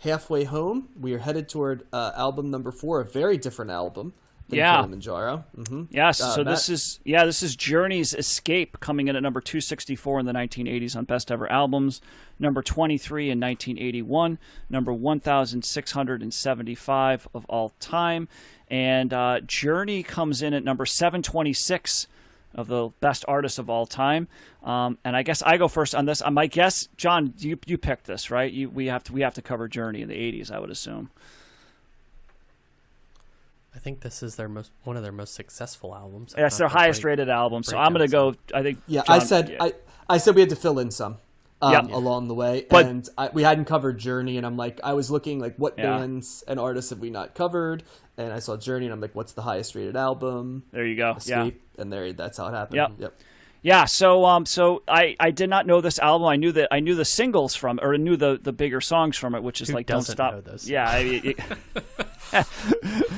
halfway home. We are headed toward album number 4, a very different album than Kilimanjaro. Mm-hmm. Yes, so Matt? This is Journey's Escape, coming in at number 264 in the 1980s on Best Ever Albums, number 23 in 1981, number 1,675 of all time, and Journey comes in at number 726 of the best artists of all time. And I guess I go first on this. My guess, John, you picked this, right? We have to cover Journey in the 80s, I would assume. I think this is one of their most successful albums. That's their highest rated album. So I'm going to go. I think. Yeah, John, I said we had to fill in some along the way, and we hadn't covered Journey, and I was looking what bands and artists have we not covered, and I saw Journey, and I'm like, what's the highest rated album? There you go. Escape, and that's how it happened. Yep. Yeah, so I did not know this album. I knew the singles from it, or I knew the bigger songs from it, which is Don't Stop. Know those? Yeah,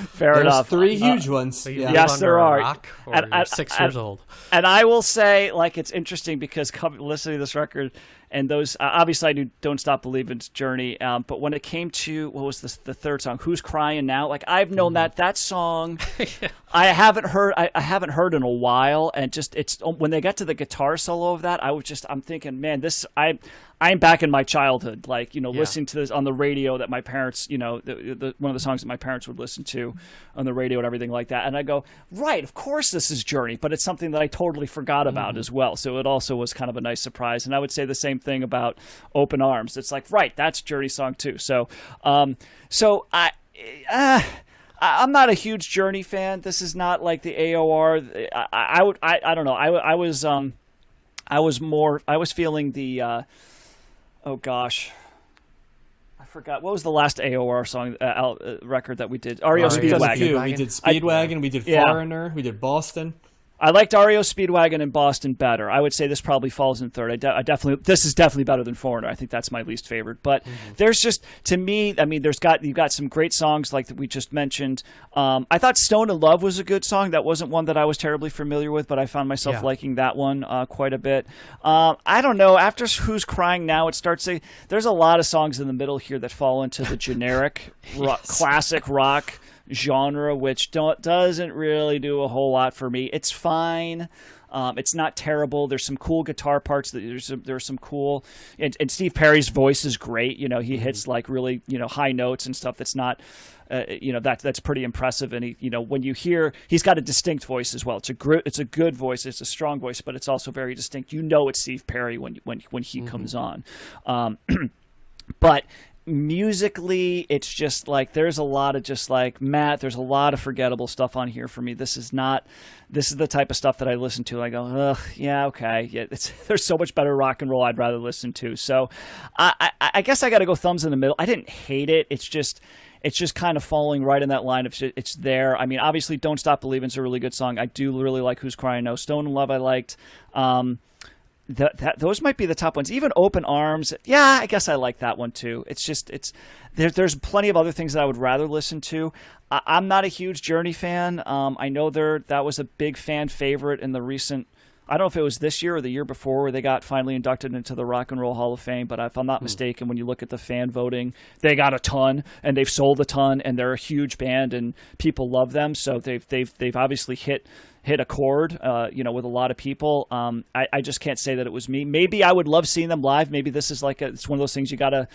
fair enough. 3 huge ones. So yes, there are. Rock, or you're 6 years old. And I will say, it's interesting because listening to this record, and those obviously I knew Don't Stop Believing's Journey, but when it came to what was the third song, Who's Crying Now? I've known that song. I haven't heard in a while, and just it's when they got to the guitar solo of that, I'm thinking, man, I'm back in my childhood, listening to this on the radio that my parents, one of the songs that my parents would listen to on the radio and everything like that. And I go, right, of course this is Journey, but it's something that I totally forgot about as well. So it also was kind of a nice surprise. And I would say the same thing about Open Arms. It's right, that's Journey's song too. So, I'm not a huge Journey fan. This is not like the AOR. I don't know. I was feeling the. Oh gosh, I forgot. What was the last AOR song record that we did? REO Speedwagon. We did Speedwagon. We did Foreigner. We did Boston. I liked REO Speedwagon and Boston better. I would say this probably falls in third. This is definitely better than Foreigner. I think that's my least favorite. But there's just, to me, you've got some great songs like that we just mentioned. I thought Stone in Love was a good song. That wasn't one that I was terribly familiar with, but I found myself liking that one quite a bit. I don't know. After Who's Crying Now, it starts to, there's a lot of songs in the middle here that fall into the generic classic rock genre, which doesn't really do a whole lot for me. It's fine. It's not terrible. There's some cool guitar parts. There's some cool, and Steve Perry's voice is great. He hits really high notes and stuff. That's not, that's pretty impressive. And he, when you hear, he's got a distinct voice as well. It's a good voice. It's a strong voice, but it's also very distinct. It's Steve Perry when he comes on. But musically, it's just there's a lot of there's a lot of forgettable stuff on here for me. This is the type of stuff that I listen to and I go, ugh, yeah, okay, yeah. There's so much better rock and roll I'd rather listen to. So I guess I got to go thumbs in the middle. I didn't hate it. It's just kind of falling right in that line of it's there. I mean, obviously, Don't Stop Believing is a really good song. I do really like Who's Crying Now. Stone in Love I liked. Those might be the top ones. Even Open Arms, yeah, I guess I like that one too. There's plenty of other things that I would rather listen to. I'm not a huge Journey fan. I know that was a big fan favorite in the recent, I don't know if it was this year or the year before, where they got finally inducted into the Rock and Roll Hall of Fame. But if I'm not mistaken, when you look at the fan voting, they got a ton, and they've sold a ton, and they're a huge band, and people love them. So they've obviously hit a chord, with a lot of people. I just can't say that it was me. Maybe I would love seeing them live. Maybe this is it's one of those things you gotta,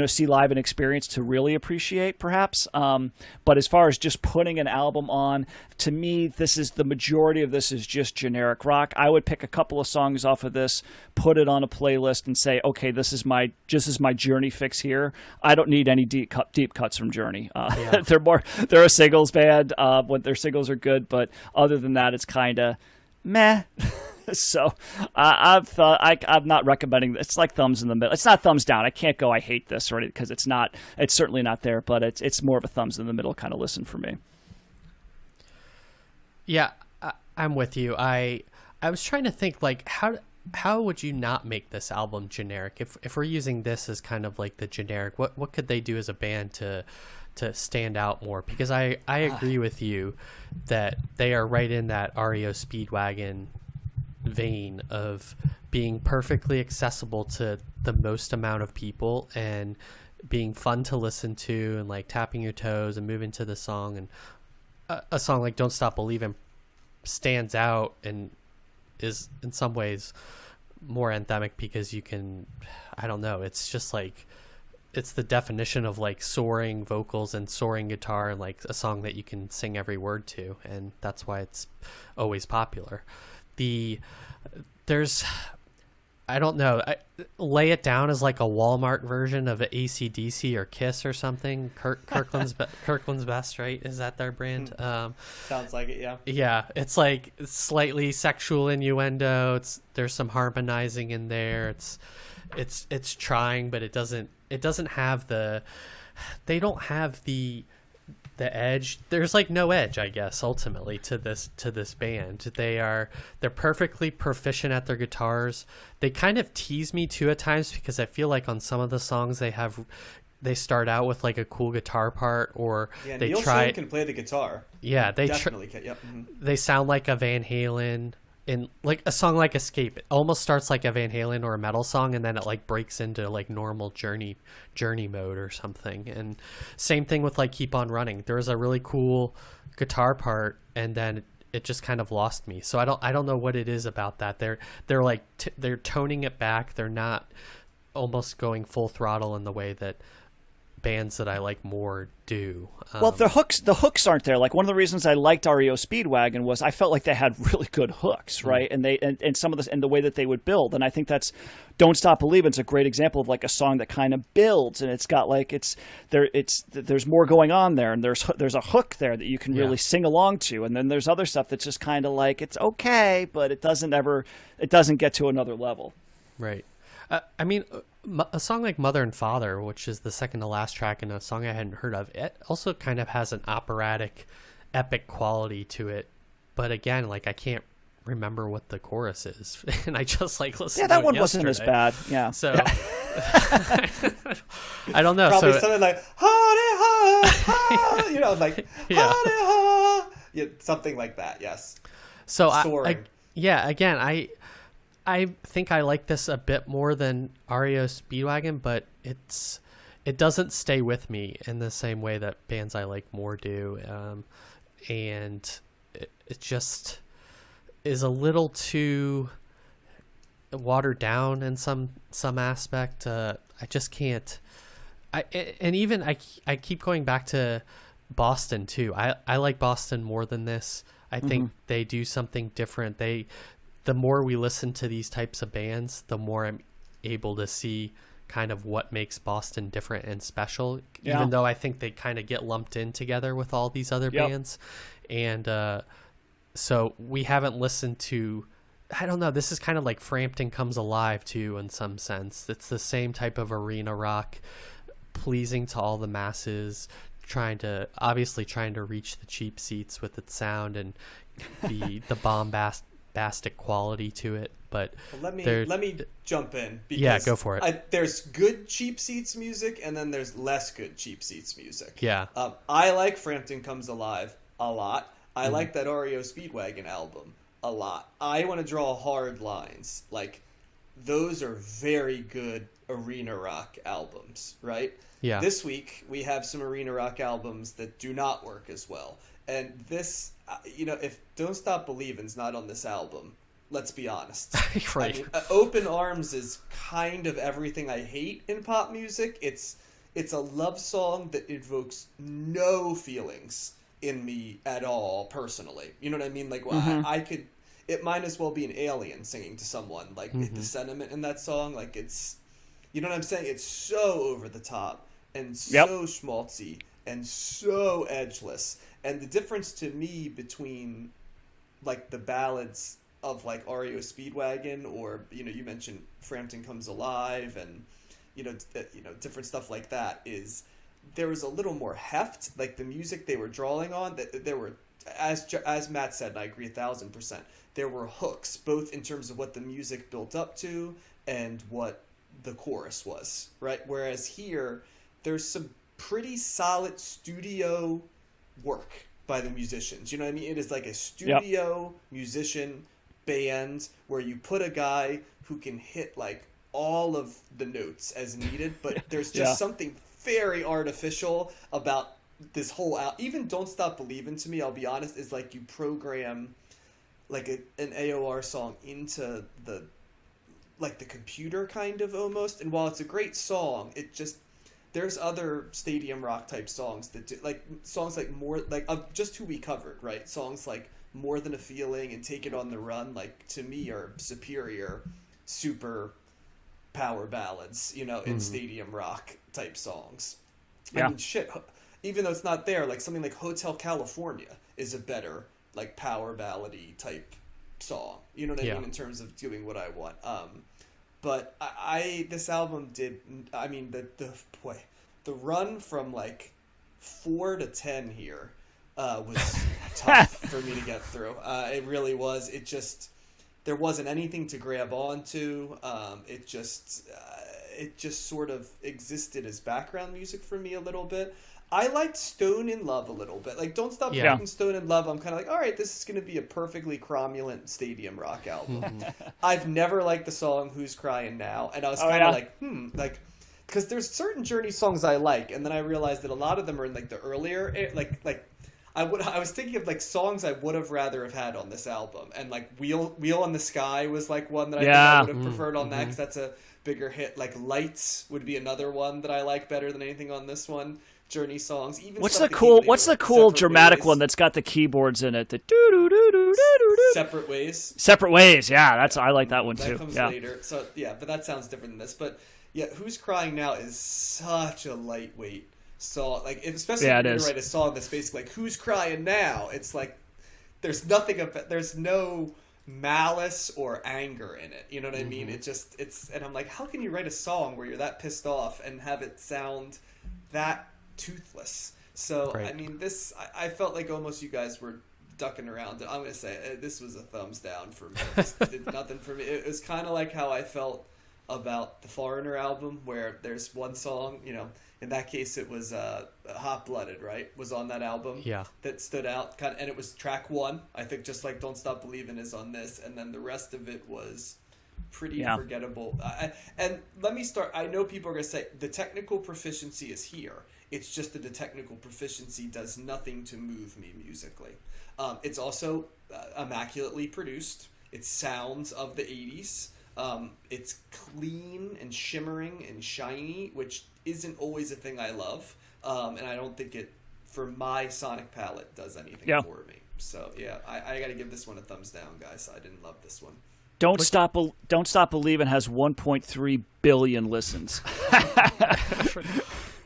see live and experience to really appreciate, perhaps. But as far as just putting an album on, to me, the majority of this is just generic rock. I would pick a couple of songs off of this, put it on a playlist, and say, okay, this is my Journey fix here. I don't need any deep cuts from Journey. They're a singles band. When their singles are good, but other than that, it's kind of meh. So I'm not recommending this. It's like thumbs in the middle. It's not thumbs down. I can't go, I hate this or anything, because it's certainly not there, but it's more of a thumbs in the middle kind of listen for me. Yeah, I'm with you. I was trying to think how would you not make this album generic? If we're using this as kind of like the generic, what could they do as a band to stand out more? Because I agree with you that they are right in that REO Speedwagon vein of being perfectly accessible to the most amount of people and being fun to listen to and like tapping your toes and moving to the song. And a song like Don't Stop Believin' stands out and is in some ways more anthemic because you can, I don't know, it's just like, it's the definition of like soaring vocals and soaring guitar and like a song that you can sing every word to, and that's why it's always popular. There's, I don't know, Lay It Down is like a Walmart version of AC/DC or Kiss or something. Kirkland's Best, right? Is that their brand? Sounds like it, yeah. Yeah, it's like slightly sexual innuendo. There's some harmonizing in there. It's trying, but it doesn't have they don't have the edge. There's like no edge, I guess, ultimately to this band. They're perfectly proficient at their guitars. They kind of tease me too at times because I feel like on some of the songs they start out with like a cool guitar part, or they Neil try. Schon can play the guitar. Yeah, they definitely can. Yep. Mm-hmm. They sound like a Van Halen. In like a song like Escape, it almost starts like a Van Halen or a metal song, and then it like breaks into like normal journey mode or something. And same thing with like Keep On Running. There was a really cool guitar part, and then it just kind of lost me. So I don't know what it is about that. They're like they're toning it back. They're not almost going full throttle in the way that bands that I like more do. Well, the hooks aren't there. Like, one of the reasons I liked REO Speedwagon was I felt like they had really good hooks, right? And they and some of this and the way that they would build. And I think that's Don't Stop Believin' is a great example of like a song that kind of builds, and it's got like there's more going on there, and there's a hook there that you can really sing along to, and then there's other stuff that's just kind of like it's okay, but it doesn't get to another level. Right. I mean, a song like Mother and Father, which is the second to last track and a song I hadn't heard of, it also kind of has an operatic, epic quality to it. But again, like I can't remember what the chorus is, and I just like listened. Yeah, that one wasn't as bad. Yeah. So I don't know. Probably so something like ha ha, you know, like ha, yeah, something like that. Yes. So I think I like this a bit more than REO Speedwagon, but it doesn't stay with me in the same way that bands I like more do, and it just is a little too watered down in some aspect. I just can't. I keep going back to Boston too. I like Boston more than this. I think they do something different. The more we listen to these types of bands, the more I'm able to see kind of what makes Boston different and special, even though I think they kind of get lumped in together with all these other bands. And so we haven't listened to, I don't know, this is kind of like Frampton Comes Alive too, in some sense. It's the same type of arena rock, pleasing to all the masses, trying to reach the cheap seats with its sound and the bombastic quality to it. But let me jump in, because go for it. There's good cheap seats music, and then there's less good cheap seats music. I like Frampton Comes Alive a lot. I like that REO Speedwagon album a lot. I Want to Draw Hard Lines. Like, those are very good arena rock albums, right? Yeah. This week we have some arena rock albums that do not work as well. And this, if Don't Stop Believing's not on this album, let's be honest. Right. I mean, Open Arms is kind of everything I hate in pop music. It's a love song that evokes no feelings in me at all, personally. You know what I mean? Like, it might as well be an alien singing to someone. Like, the sentiment in that song, like, it's, you know what I'm saying? It's so over the top and so schmaltzy and so edgeless. And the difference to me between, like, the ballads of, like, REO Speedwagon, or, you mentioned Frampton Comes Alive, and, different stuff like that, is there was a little more heft. Like, the music they were drawing on, that there were, as Matt said, and I agree 1,000%, there were hooks, both in terms of what the music built up to and what the chorus was, right? Whereas here, there's some pretty solid studio work by the musicians. You know what I mean? It is like a studio musician band where you put a guy who can hit like all of the notes as needed, but there's just something very artificial about this whole even Don't Stop Believin' to me, I'll be honest, is like you program like an AOR song into the computer kind of almost. And while it's a great song, it just, there's other stadium rock type songs that do, like songs like more like just who we covered, right? Songs like More Than a Feeling and Take It on the Run, like to me are superior super power ballads, you know, in stadium rock type songs. Yeah. I mean, shit, even though it's not there, like something like Hotel California is a better like power ballady type song, you know what I mean, in terms of doing what I want. But this album did, I mean, the run from like 4 to 10 here was tough for me to get through. It really was. It just, there wasn't anything to grab onto. It just sort of existed as background music for me a little bit. I liked Stone in Love a little bit. Like, Don't Stop Believin', Stone in Love, I'm kind of like, all right, this is going to be a perfectly cromulent stadium rock album. I've never liked the song Who's Crying Now, and I was kind of like, because there's certain Journey songs I like, and then I realized that a lot of them are in like the earlier, I was thinking of like songs I would have rather have had on this album, and like Wheel in the Sky was like one that I think I would have preferred on that, because that's a bigger hit. Like Lights would be another one that I like better than anything on this one. Journey songs. Even what's the cool dramatic one that's got the keyboards in it? The Separate Ways. Separate Ways. Yeah, I like that one too. That comes later. So yeah, but that sounds different than this. But yeah, Who's Crying Now is such a lightweight song. Like, especially if you write a song that's basically like Who's Crying Now. It's like there's no malice or anger in it. You know what I mean? And I'm like, how can you write a song where you're that pissed off and have it sound that toothless? So I mean, this I felt like almost you guys were ducking around. I'm gonna say this was a thumbs down for me. It did nothing for me. It was kind of like how I felt about the Foreigner album, where there's one song, you know, in that case it was Hot Blooded, right, was on that album, that stood out kind of, and it was track 1, I think, just like Don't Stop Believin' is on this, and then the rest of it was pretty forgettable. And let me start, I know people are going to say the technical proficiency is here. It's just that the technical proficiency does nothing to move me musically. It's also immaculately produced. It sounds of the 80s. It's clean and shimmering and shiny, which isn't always a thing I love. And I don't think it, for my sonic palette, does anything for me. So yeah, I got to give this one a thumbs down, guys. I didn't love this one. Don't Stop Believin' has 1.3 billion listens.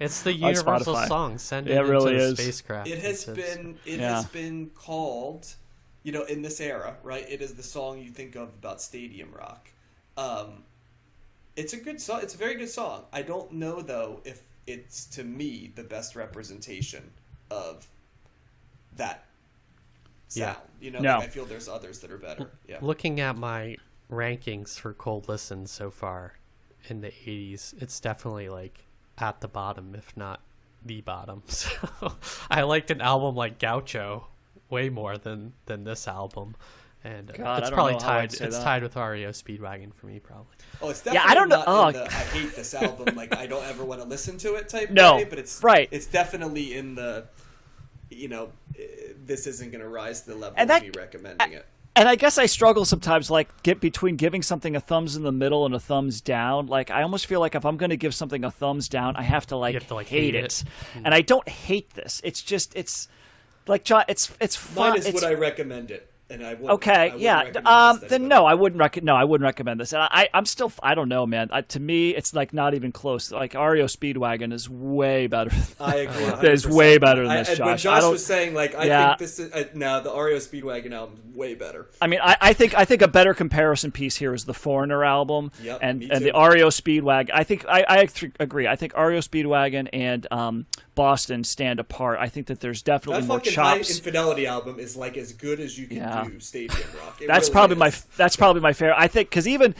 It's the universal song. Send it really into is. The spacecraft. It has been called, you know, in this era, right? It is the song you think of about stadium rock. It's a good song. It's a very good song. I don't know though if it's, to me, the best representation of that sound. You know, like, I feel there's others that are better. Yeah. Looking at my rankings for cold listens so far in the 80s, it's definitely like at the bottom, if not the bottom. So I liked an album like Gaucho way more than this album. And it's probably tied. It's tied with REO Speedwagon for me, probably. Oh, it's definitely I don't know. I hate this album. Like, I don't ever want to listen to it type way. But it's It's definitely in the, you know, this isn't going to rise to the level of me recommending it. And I guess I struggle sometimes, like, between giving something a thumbs in the middle and a thumbs down. Like, I almost feel like if I'm going to give something a thumbs down, I have to hate it. And I don't hate this. It's just, it's like, John, it's fun. Mine is would I recommend it? And I wouldn't. Okay, then no, I wouldn't recommend this. And I'm still, I don't know, man. To me, it's like not even close. Like REO Speedwagon is way better. I agree. 100%. It's way better than this, Josh. When Josh was saying, like, I think this is no, the REO Speedwagon album is way better. I mean, I think a better comparison piece here is the Foreigner album, and the REO Speedwagon. I think I agree. I think REO Speedwagon and Boston stand apart. I think that there's definitely more chops. That fucking High Infidelity album is like as good as you can do stadium rock. That's probably my favorite. I think because even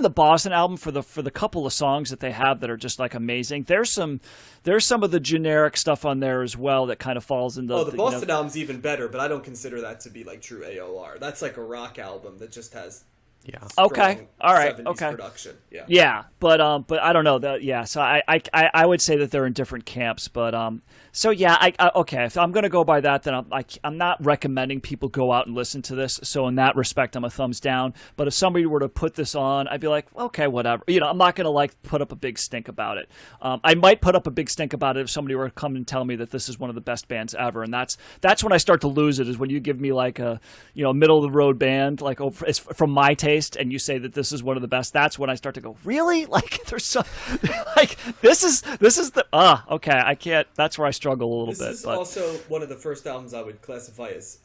the Boston album, for the couple of songs that they have that are just like amazing, there's some of the generic stuff on there as well that kind of falls into. The Boston album's even better, but I don't consider that to be like true AOR. That's like a rock album that just has Yeah. Okay. All right. 70s Okay. production. Yeah. Yeah, but I don't know that. Yeah, so I would say that they're in different camps, but so yeah, okay. If I'm gonna go by that, then I'm not recommending people go out and listen to this. So in that respect, I'm a thumbs down. But if somebody were to put this on, I'd be like, okay, whatever. I'm not gonna like put up a big stink about it. I might put up a big stink about it if somebody were to come and tell me that this is one of the best bands ever, and that's when I start to lose it. Is when you give me like a middle of the road band like it's from my taste, and you say that this is one of the best. That's when I start to go, really? Like there's so like this is the okay. I can't. That's where I struggle a little bit. This is also one of the first albums I would classify as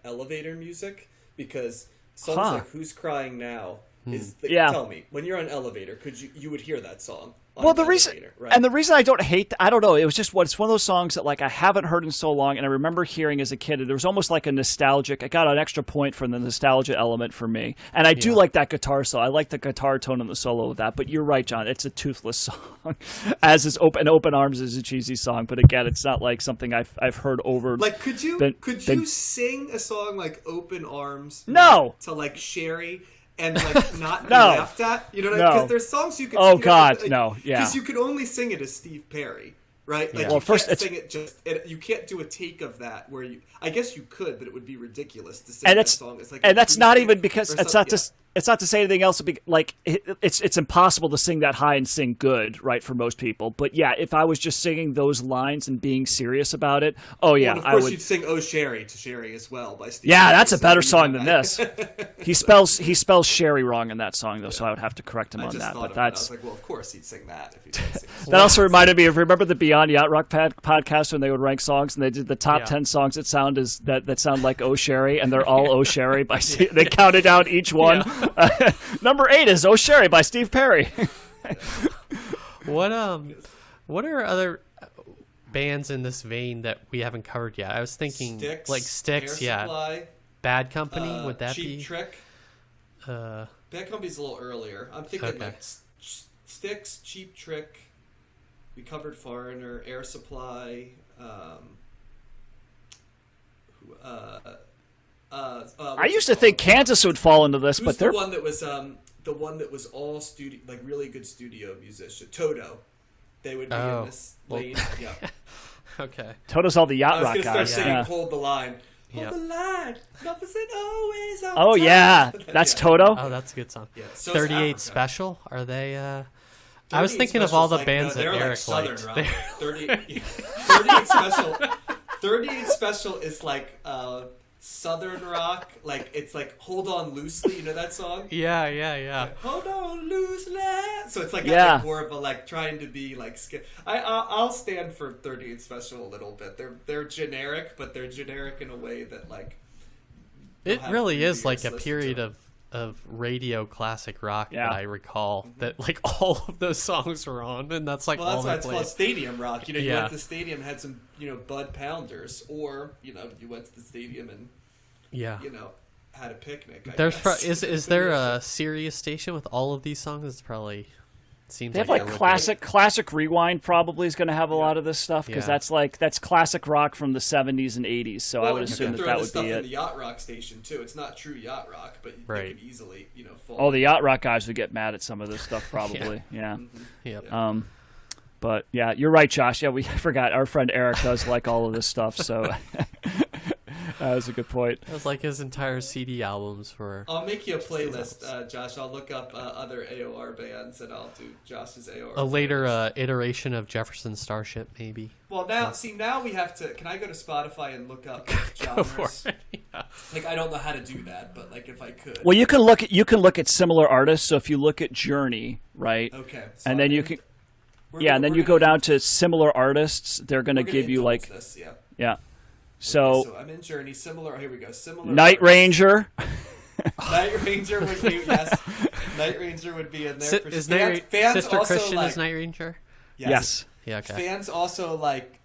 elevator music, because songs like "Who's Crying Now" is tell me, when you're on an elevator, could you would hear that song? Well, the reason I don't hate, I don't know. It was just it's one of those songs that like I haven't heard in so long, and I remember hearing as a kid. There was almost like a nostalgic. I got an extra point from the nostalgia element for me, and I do like that guitar solo. I like the guitar tone and the solo of that. But you're right, John. It's a toothless song, as is Open Arms is a cheesy song. But again, it's not like something I've heard over. Like, could you sing a song like "Open Arms"? No. To like Sherry. And like not be laughed at, you know, because there's songs you could. Oh God, no, yeah. Because you could only sing it as Steve Perry, right? Like well, you can't sing it just. You can't do a take of that where you. I guess you could, but it would be ridiculous to sing that song. It's like, and that's not even because it's not just. It's not to say anything else. Like it's impossible to sing that high and sing good, right? For most people. But yeah, if I was just singing those lines and being serious about it, of course you'd sing "Oh Sherry" to Sherry as well by Steve. Yeah, that's a better song than this. He spells Sherry wrong in that song though, so I would have to correct him on that. But that's I was like, well, of course he'd sing that if he did sing. That also reminded me of, remember the Beyond Yacht Rock podcast when they would rank songs and they did the top 10 songs that sound like "Oh Sherry," and they're all "Oh Sherry" by Steve. They counted out each one. Yeah. Number 8 is "Oh Sherry" by Steve Perry. What are other bands in this vein that we haven't covered yet? I was thinking Styx, Air Supply, Bad Company. Would that Cheap be Trick? Bad Company's a little earlier. I'm thinking like Styx, Cheap Trick. We covered Foreigner, Air Supply. I used to think Kansas would fall into this, but they're the one that was all studio, like really good studio musician. Toto. They would be in this lane. Yeah. Okay. Toto's all the yacht rock guys. I was going to start singing "Hold the Line." Hold the line. Love isn't always on Oh time. Yeah, that's Toto. Oh, that's a good song. Yeah, so 38 Special. Are they? I was thinking of all the bands that Eric liked. 38 Special. 38 Special is like Southern rock, like it's like "Hold On Loosely," you know that song? Yeah. Hold on loosely. So it's like more of a like trying to be like. I'll stand for 38 Special a little bit. They're generic, but they're generic in a way that like. It really is like a period of radio classic rock that I recall that like all of those songs were on, and that's like all that's why it's called stadium rock. You know, you went to the stadium, had some Bud Pounders, or you went to the stadium and had a picnic. Is there a Sirius station with all of these songs? It's probably seems they have like classic Rewind probably is going to have a lot of this stuff because that's classic rock from the 70s and 80s. So I would assume that would be it. In the yacht rock station too. It's not true yacht rock, but they could easily fall. Oh, the yacht rock guys would get mad at some of this stuff probably. Yeah. Yep. But yeah, you're right, Josh. Yeah, we forgot our friend Eric does like all of this stuff. So. That was a good point. That was like his entire CD albums for. I'll make you a playlist, Josh. I'll look up other AOR bands and I'll do Josh's AOR. A later iteration of Jefferson Starship, maybe. Well, now we have to. Can I go to Spotify and look up genres? Go for it. Yeah. Like I don't know how to do that, but like if I could. Well, you can look at similar artists. So if you look at Journey, right? Okay. So and then you can. And then you go down to similar artists. They're going to give you like. This, yeah. So I'm in Journey. Similar. Here we go. Similar. Night Ranger. Night Ranger would be Night Ranger would be in there. Is fans Sister also Christian like, is Night Ranger? Yes. Yeah. Okay. Fans also like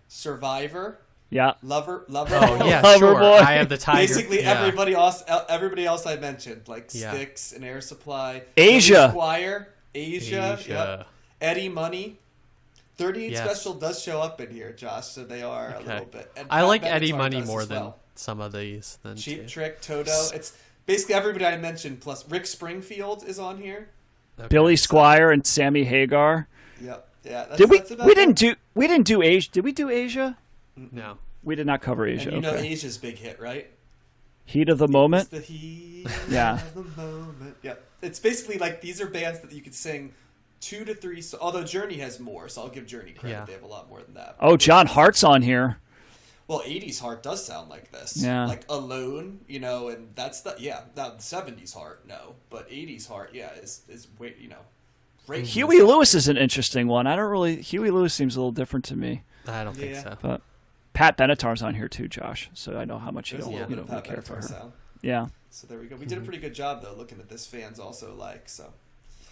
Survivor. Yeah. Lover. Oh yeah, Lover sure. Boy. Eye of the Tiger. Basically everybody else I mentioned like Styx and Air Supply. Asia. Squire. Asia. Yep. Eddie Money. 38 Special does show up in here, Josh, so they are a little bit. And I like Eddie Money more than some of these. Cheap Trick, Toto. It's basically everybody I mentioned plus Rick Springfield is on here. Okay. Billy Squire and Sammy Hagar. Yep. Yeah. We didn't do Asia? Did we do Asia? No. We did not cover Asia. And you know okay. Asia's big hit, right? Heat of the Moment. It's the heat Yeah. of the moment. Yep. It's basically like these are bands that you could sing 2 to 3. Although Journey has more, so I'll give Journey credit. Yeah. They have a lot more than that. Oh, John Hart's on here. Well, 80s Heart does sound like this. Yeah. Like Alone, you know, and that's the not 70s Heart, no, but 80s Heart, yeah, is way, you know. Right. Huey Lewis is an interesting one. Huey Lewis seems a little different to me. I don't think so. But Pat Benatar's on here too, Josh. So I know how much you There's a don't little bit of really Pat care for her. Benatar sound. Yeah. So there we go. We did a pretty good job though, looking at this fans also like so.